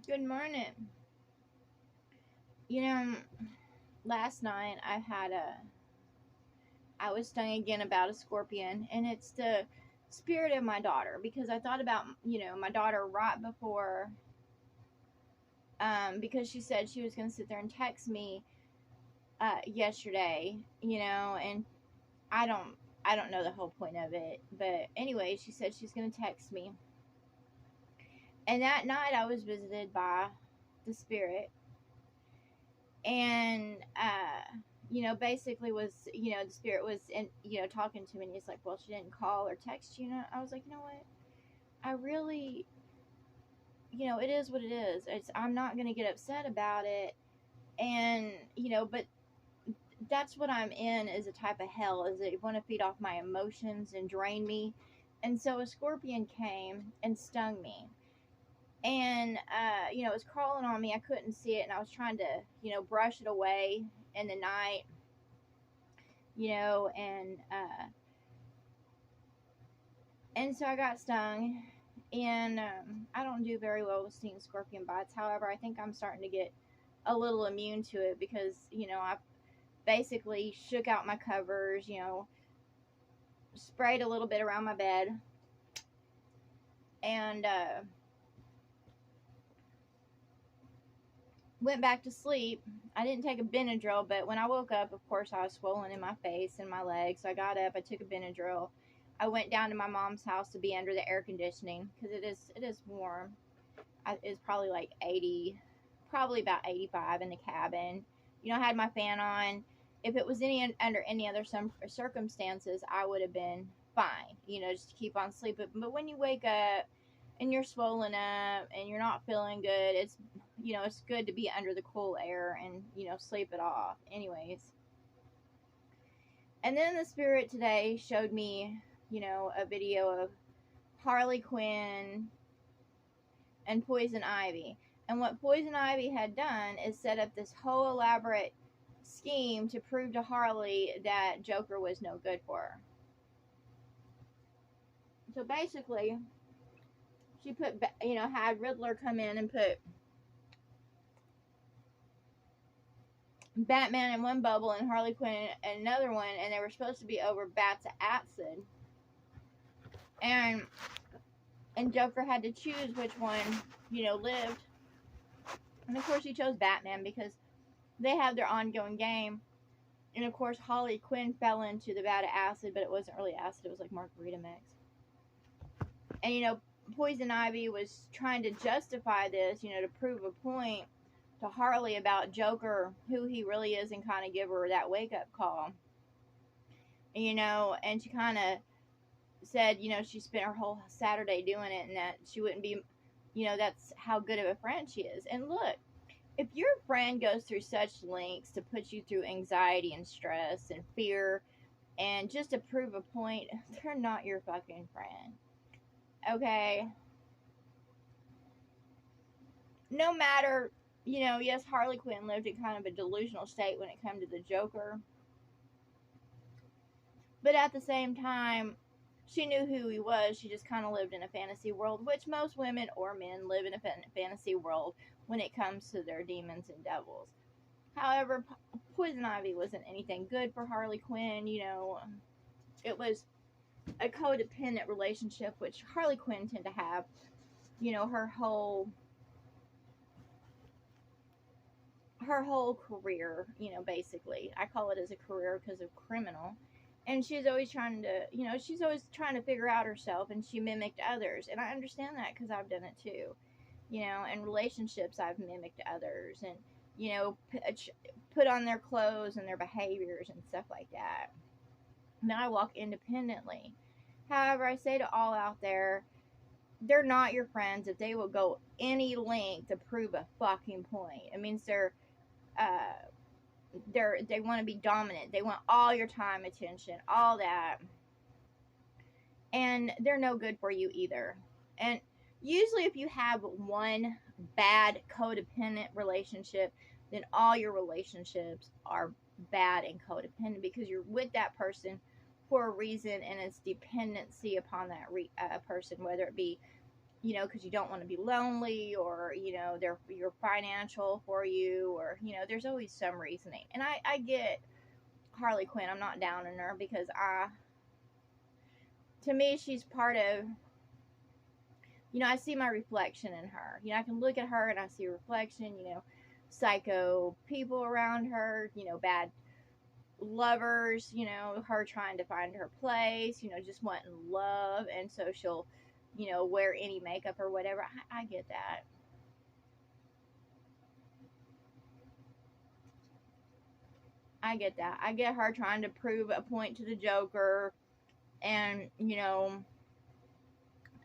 Good morning. You know, last night I was stung again about a scorpion, and it's the spirit of my daughter because I thought about, my daughter right before, because she said she was going to sit there and text me, yesterday, and I don't, I don't know the whole point of it, but anyway, she said she's going to text me. And that night I was visited by the spirit, and basically was, the spirit was in, talking to me, and he's like, well, she didn't call or text you. I was like, you know what, I really, it is what it is. I'm not going to get upset about it. And but that's what I'm in, is a type of hell, is they want to feed off my emotions and drain me. And so a scorpion came and stung me, and it was crawling on me. I couldn't see it, and I was trying to, brush it away in the night, and so I got stung. And I don't do very well with stinging scorpion bites. However, I think I'm starting to get a little immune to it because I basically shook out my covers, sprayed a little bit around my bed, and went back to sleep. I didn't take a Benadryl, but when I woke up, of course, I was swollen in my face and my legs. So I got up, I took a Benadryl. I went down to my mom's house to be under the air conditioning because it is warm. It's probably like 80, probably about 85 in the cabin. I had my fan on. If it was under any other some circumstances, I would have been fine. Just to keep on sleeping. But when you wake up and you're swollen up and you're not feeling good, it's good to be under the cool air and sleep it off. Anyways, and then the spirit today showed me, a video of Harley Quinn and Poison Ivy. And what Poison Ivy had done is set up this whole elaborate scheme to prove to Harley that Joker was no good for her. So basically, she had Riddler come in and put Batman in one bubble and Harley Quinn in another one, and they were supposed to be over bats of acid. And Joker had to choose which one, lived. And of course he chose Batman because they have their ongoing game. And of course Harley Quinn fell into the vat of acid, but it wasn't really acid, it was like margarita mix. And Poison Ivy was trying to justify this, to prove a point to Harley about Joker, who he really is, and kind of give her that wake up call. And she kind of said, she spent her whole Saturday doing it, and that she wouldn't be, that's how good of a friend she is. And look, if your friend goes through such lengths to put you through anxiety and stress and fear and just to prove a point, they're not your fucking friend. Okay? No matter, yes, Harley Quinn lived in kind of a delusional state when it came to the Joker. But at the same time, she knew who he was. She just kind of lived in a fantasy world, which most women or men live in a fantasy world when it comes to their demons and devils. However, Poison Ivy wasn't anything good for Harley Quinn. It was a codependent relationship, which Harley Quinn tended to have. Her whole career, basically. I call it as a career because of criminal. And she's always trying to figure out herself, and she mimicked others. And I understand that because I've done it too. In relationships, I've mimicked others and, put on their clothes and their behaviors and stuff like that. Now I walk independently. However, I say to all out there, they're not your friends if they will go any length to prove a fucking point. It means they want to be dominant. They want all your time, attention, all that. And they're no good for you either. And usually if you have one bad codependent relationship, then all your relationships are bad and codependent because you're with that person for a reason, and it's dependency upon that person, whether it be you know, because you don't want to be lonely, or, you know, you're financial for you, or, you know, there's always some reasoning. And I get Harley Quinn. I'm not down on her because to me, she's part of, you know, I see my reflection in her. You know, I can look at her and I see a reflection, you know, psycho people around her, you know, bad lovers, you know, her trying to find her place, you know, just wanting love. And so she'll, you know, wear any makeup or whatever. I get that. I get that. I get her trying to prove a point to the Joker and, you know,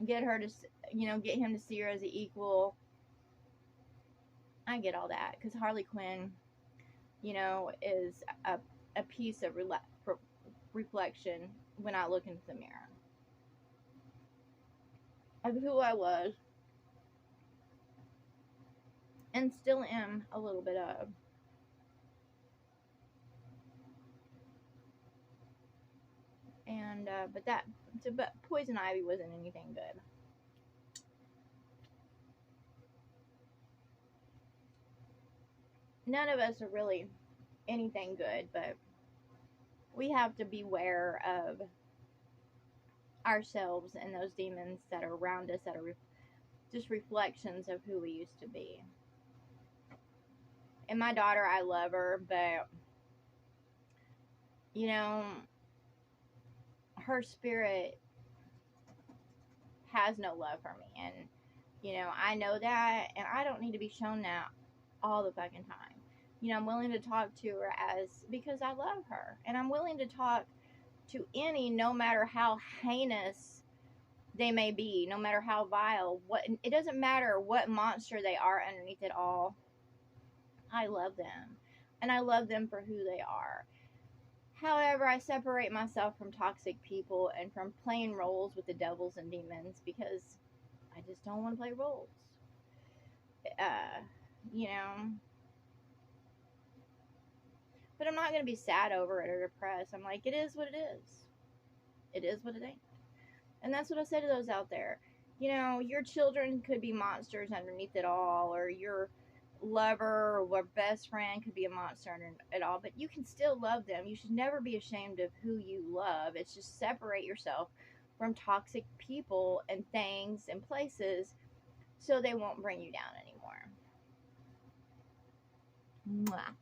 get her to, you know, get him to see her as an equal. I get all that because Harley Quinn, you know, is a piece of reflection when I look into the mirror of who I was and still am a little bit of. And but Poison Ivy wasn't anything good. None of us are really anything good, but we have to beware of ourselves and those demons that are around us that are just reflections of who we used to be. And my daughter, I love her, but you know, her spirit has no love for me. And you know, I know that, and I don't need to be shown that all the fucking time. You know, I'm willing to talk to her because I love her, and I'm willing to talk to any, no matter how heinous they may be, no matter how vile. It doesn't matter what monster they are underneath it all. I love them, and I love them for who they are. However, I separate myself from toxic people and from playing roles with the devils and demons because I just don't want to play roles. Uh, you know, but I'm not going to be sad over it or depressed. I'm like, it is what it is. It is what it ain't. And that's what I say to those out there. You know, your children could be monsters underneath it all, or your lover or best friend could be a monster under it all, but you can still love them. You should never be ashamed of who you love. It's just separate yourself from toxic people and things and places so they won't bring you down anymore. Mwah.